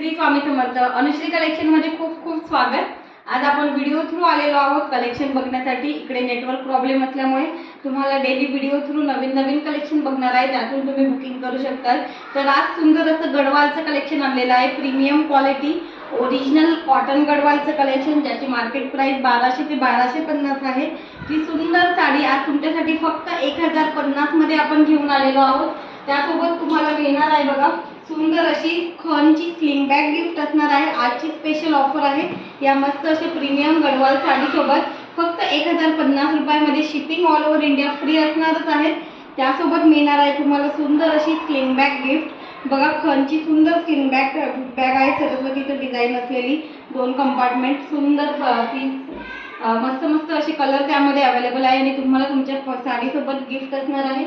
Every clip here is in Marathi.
श्री स्वामी समर्थ। अनुश्री कलेक्शन मध्ये खूप खूप स्वागत। आज आपण व्हिडिओ थ्रू आलेलो आहोत कलेक्शन बघण्यासाठी। इकडे नेटवर्क प्रॉब्लेम असल्यामुळे तुम्हाला डेली व्हिडिओ थ्रू नवीन नवीन कलेक्शन बघणार आहे, त्यातून तुम्ही बुकिंग करू शकता। तर आज सुंदर असं गडवालचं कलेक्शन आणलेलं आहे, प्रीमियम क्वालिटी ओरिजिनल कॉटन गडवालचं कलेक्शन, ज्याची मार्केट प्राइस 1200 ते 1250 आहे। ती सुंदर साडी आज तुमच्यासाठी फक्त 1050 मध्ये आपण घेऊन आलेलो आहोत। त्यासोबत तुम्हाला मिळणार आहे बघा सुंदर अशी खनची स्लिंग बॅग गिफ्ट असणार आहे। आजची स्पेशल ऑफर आहे या मस्त असे प्रीमियम गडवाल साडी सोबत फक्त 1050 रुपयामध्ये shipping all over India free असणारच आहे। त्यासोबत मिळणार आहे तुम्हाला सुंदर अशी स्लिंग बॅग गिफ्ट। बघा खनची सुंदर स्लिंग बॅग आहे, सरस्वतीचं डिझाईन असलेली, 2 कंपार्टमेंट, सुंदर पीस, मस्त मस्त असे कलर त्यामध्ये अवेलेबल आहे आणि तुम्हाला तुमच्या साडीसोबत गिफ्ट असणार आहे।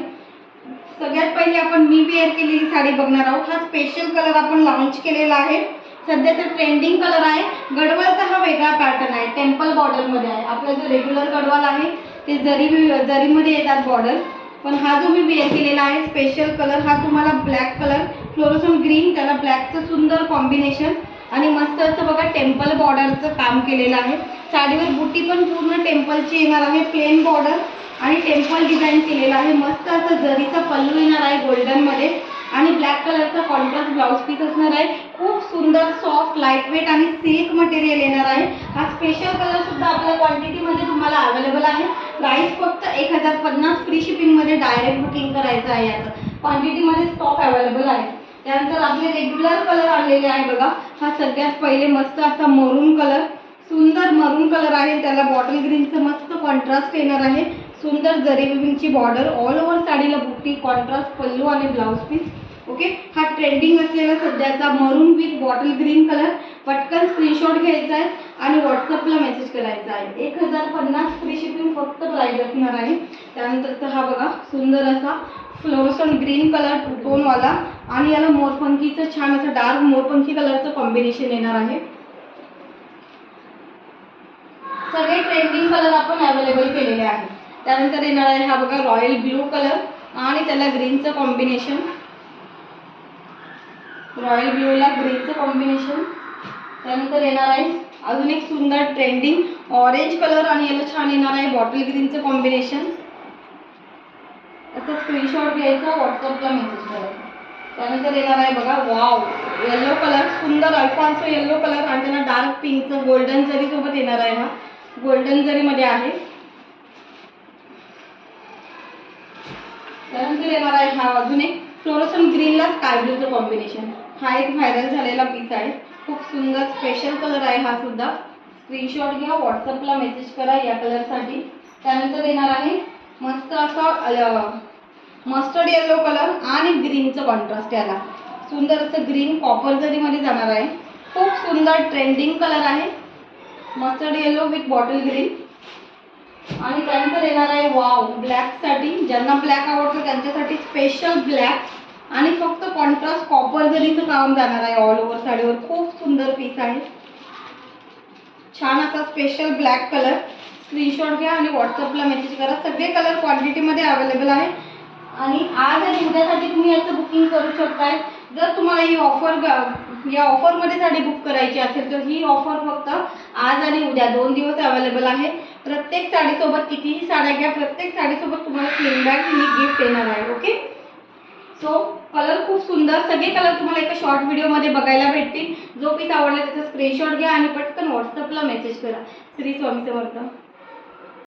सगळ्यात पहिले आपण मी वेअर केलेली साडी बघणार आहोत। हा स्पेशल कलर आपण लॉन्च केलेला आहे, सध्याचा ट्रेंडिंग कलर आहे। गडवालचा हा वेगळा पॅटर्न आहे, टेम्पल बॉर्डर मध्ये आहे। आपला जो रेग्युलर गडवाल आहे ते जरीमध्ये येतात बॉर्डर, पण हा जो मी वेअर केलेला आहे स्पेशल कलर, हा तुम्हाला ब्लॅक कलर, फ्लोरोसन ग्रीन, त्याला ब्लॅकचं सुंदर कॉम्बिनेशन आणि मस्त असं बघा टेम्पल बॉर्डरचं काम केलेलं आहे। साडीवर बुटी पण पूर्ण टेम्पलची येणार आहे, प्लेन बॉर्डर आणि टेम्पल डिझाइन केलेला आहे। मस्त असं जरीचा पल्लू येणार आहे गोल्डन मध्ये आणि ब्लॅक कलरचा कॉन्ट्रास्ट ब्लाउज पीस असणार आहे। खूप सुंदर सॉफ्ट लाईट वेट आणि सिल्क मटेरियल येणार आहे। हा स्पेशल कलर सुद्धा आपल्या क्वांटिटी मध्ये तुम्हाला अवेलेबल आहे। प्राइस फक्त 1050, फ्री शिपिंग मध्ये डायरेक्ट बुकिंग करायचं आहे। याचं क्वांटिटी मध्ये स्टॉक अवेलेबल आहे। त्यानंतर आपले रेग्युलर कलर आलेले आहे बघा। हा सगळ्यात पहिले मस्त असा मरून कलर, सुंदर मरून कलर आहे, त्याला बॉटल ग्रीनचं मस्त कॉन्ट्रास्ट येणार आहे। सुंदर जरी विविंगची बॉर्डर, ऑल ओव्हर साडीला बुट्टी, कॉन्ट्रास्ट पल्लू आणि ब्लाउज पीस। ओके, हा ट्रेंडिंग असलेला सध्याचा मरून विथ बॉटल ग्रीन कलर। पटकन स्क्रीनशॉट घ्यायचा आहे आणि व्हॉट्सअपला मेसेज करायचा आहे। 1050 फ्री शिपिंग फक्त प्राइस असणार आहे। त्यानंतरचा हा बघा सुंदर असा फ्लोरोसन ग्रीन कलर टू टोन वाला आणि याला मोरपंखीचं छान असं डार्क मोरपंखी कलरचं कॉम्बिनेशन येणार आहे। सगळे ट्रेंडिंग कलर आपण अवेलेबल केलेले आहेत। त्यानंतर येणार आहे हा बघा रॉयल ब्लू कलर आणि त्याला ग्रीनचं कॉम्बिनेशन, रॉयल ब्लू ला ग्रीनचं कॉम्बिनेशन। त्यानंतर येणार आहे अजून एक सुंदर ट्रेंडिंग ऑरेंज कलर आणि याला छान येणार आहे बॉटल ग्रीनचं कॉम्बिनेशन। असं स्क्रीनशॉट घ्यायचा, व्हॉट्सअपला मेसेज करायचा। त्यानंतर येणार आहे बघा वाव येलो कलर, सुंदर अल्फॉन्सो येलो कलर आणि त्याला डार्क पिंकचं गोल्डन जरी सोबत येणार आहे। हा गोल्डन जरी मध्ये आहे। त्यानंतर येणार आहे हा अजून एक फ्लोरोसन ग्रीनला स्काय ब्लूचं कॉम्बिनेशन। हा एक व्हायरल झालेला पीस आहे, खूप सुंदर स्पेशल कलर आहे हा सुद्धा। स्क्रीनशॉट घ्या, व्हॉट्सअपला मेसेज करा या कलरसाठी। त्यानंतर येणार आहे मस्त असा मस्टर्ड येलो कलर आणि ग्रीनचं कॉन्ट्रास्ट, याला सुंदर असं ग्रीन कॉपर जरीमध्ये जाणार आहे। खूप सुंदर ट्रेंडिंग कलर आहे, mustard yellow with bottle green. आणि त्यानंतर येणार आहे वाव ब्लॅक साठी, ज्यांना ब्लॅक आवडतं त्यांच्यासाठी स्पेशल ब्लॅक आणि फक्त कॉन्ट्रास्ट कॉपर जरीचं काम जाणार आहे ऑल ओव्हर साडीवर। खूप सुंदर पीस आहे, छान असा स्पेशल ब्लॅक कलर। स्क्रीनशॉट घ्या आणि व्हॉट्सअपला मेसेज करा। सगळे कलर क्वांटिटी मध्ये अवेलेबल आहे आणि आज आणि उद्यासाठी तुम्ही याचं बुकिंग करू शकताय। जर तुम्हाला ही या ऑफर मध्ये साडी बुक करायची असेल तर ही ऑफर फक्त आज आणि उद्या 2 दिवस अवेलेबल आहे। प्रत्येक साडीसोबत कितीही साड्या घ्या, प्रत्येक साडीसोबत तुम्हाला स्लिंग बॅग ही गिफ्ट येणार आहे। ओके, सो कलर खूप सुंदर, सगळे कलर तुम्हाला एका शॉर्ट व्हिडिओ मध्ये बघायला भेटतील। जो पीस आवडला त्याचा स्क्रीनशॉट घ्या आणि पटकन व्हॉट्सअपला मेसेज करा। श्री स्वामी समर्थ।